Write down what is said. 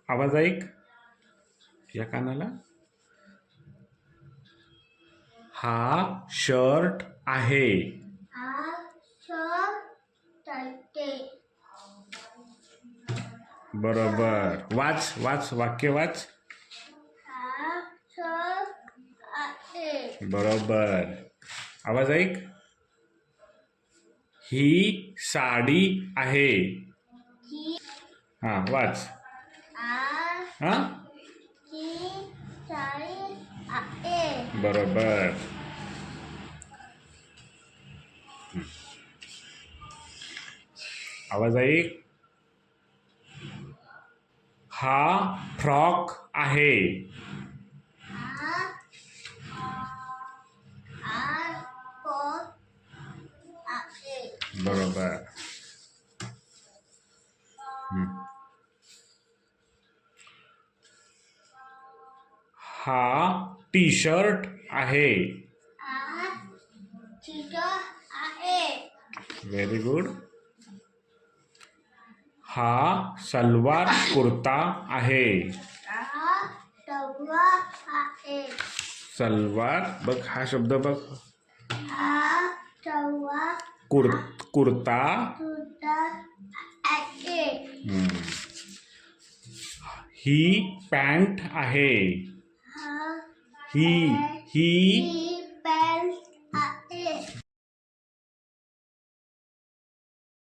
आवाज ऐक या कानाला. हा शर्ट आहे. हा शर्ट आहे. बरोबर. वाच वाच वाक्य वाच. हा शर्ट आहे. बरोबर. आवाज ऐक. ही साडी आहे. ही हा वाच. हा ही साडी आहे. बरोबर. आवाज ऐक. हा फ्रॉक आहे. बरोबर. हा टी शर्ट आहे. Very good. हा सलवार कुर्ता आहे. सलवार बघ, हा शब्द बघ. कुर्ता. ही पॅन्ट आहे. ही